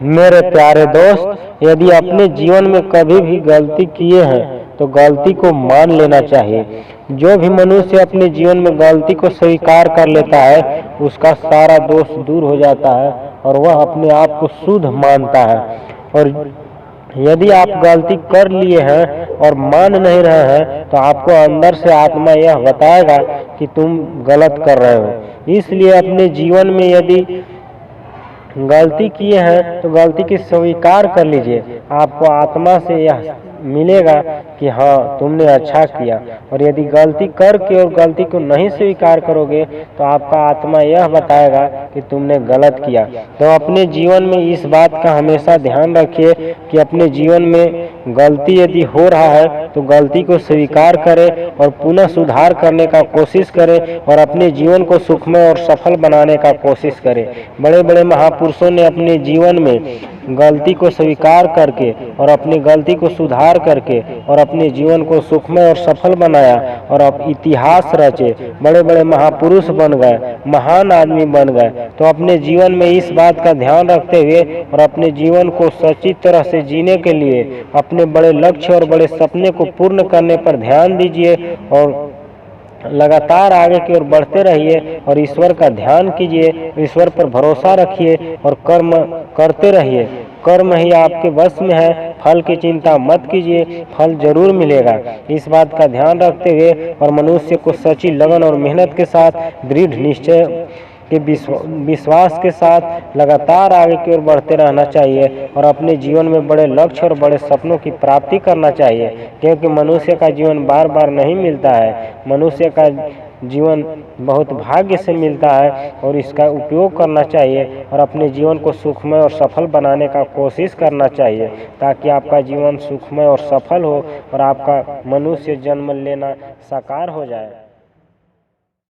मेरे प्यारे दोस्त, यदि अपने जीवन में कभी भी गलती किए हैं तो गलती को मान लेना चाहिए। जो भी मनुष्य अपने जीवन में गलती को स्वीकार कर लेता है उसका सारा दोष दूर हो जाता है और वह अपने आप को शुद्ध मानता है। और यदि आप गलती कर लिए हैं और मान नहीं रहे हैं तो आपको अंदर से आत्मा यह बताएगा कि तुम गलत कर रहे हो। इसलिए अपने जीवन में यदि गलती किए हैं तो गलती की स्वीकार कर लीजिए। आपको आत्मा से यह मिलेगा कि हाँ तुमने अच्छा किया। और यदि गलती करके और गलती को नहीं स्वीकार करोगे तो आपका आत्मा यह बताएगा कि तुमने गलत किया। तो अपने जीवन में इस बात का हमेशा ध्यान रखिए कि अपने जीवन में गलती यदि हो रहा है तो गलती को स्वीकार करें और पुनः सुधार करने का कोशिश करें और अपने जीवन को सुखमय और सफल बनाने का कोशिश करें। बड़े बड़े महापुरुषों ने अपने जीवन में गलती को स्वीकार करके और अपनी गलती को सुधार करके और अपने जीवन को सुखमय और सफल बनाया और अब इतिहास रचे, बड़े बड़े महापुरुष बन गए, महान आदमी बन गए। तो अपने जीवन में इस बात का ध्यान रखते हुए और अपने जीवन को सच्ची तरह से जीने के लिए अपने बड़े लक्ष्य और बड़े सपने को पूर्ण करने पर ध्यान दीजिए और लगातार आगे की ओर बढ़ते रहिए और ईश्वर का ध्यान कीजिए, ईश्वर पर भरोसा रखिए और कर्म करते रहिए। कर्म ही आपके वश में है, फल की चिंता मत कीजिए, फल जरूर मिलेगा। इस बात का ध्यान रखते हुए और मनुष्य को सच्ची लगन और मेहनत के साथ दृढ़ निश्चय के विश्वास के साथ लगातार आगे की ओर बढ़ते रहना चाहिए और अपने जीवन में बड़े लक्ष्य और बड़े सपनों की प्राप्ति करना चाहिए। क्योंकि मनुष्य का जीवन बार बार नहीं मिलता है, मनुष्य का जीवन बहुत भाग्य से मिलता है और इसका उपयोग करना चाहिए और अपने जीवन को सुखमय और सफल बनाने का कोशिश करना चाहिए ताकि आपका जीवन सुखमय और सफल हो और आपका मनुष्य जन्म लेना साकार हो जाए।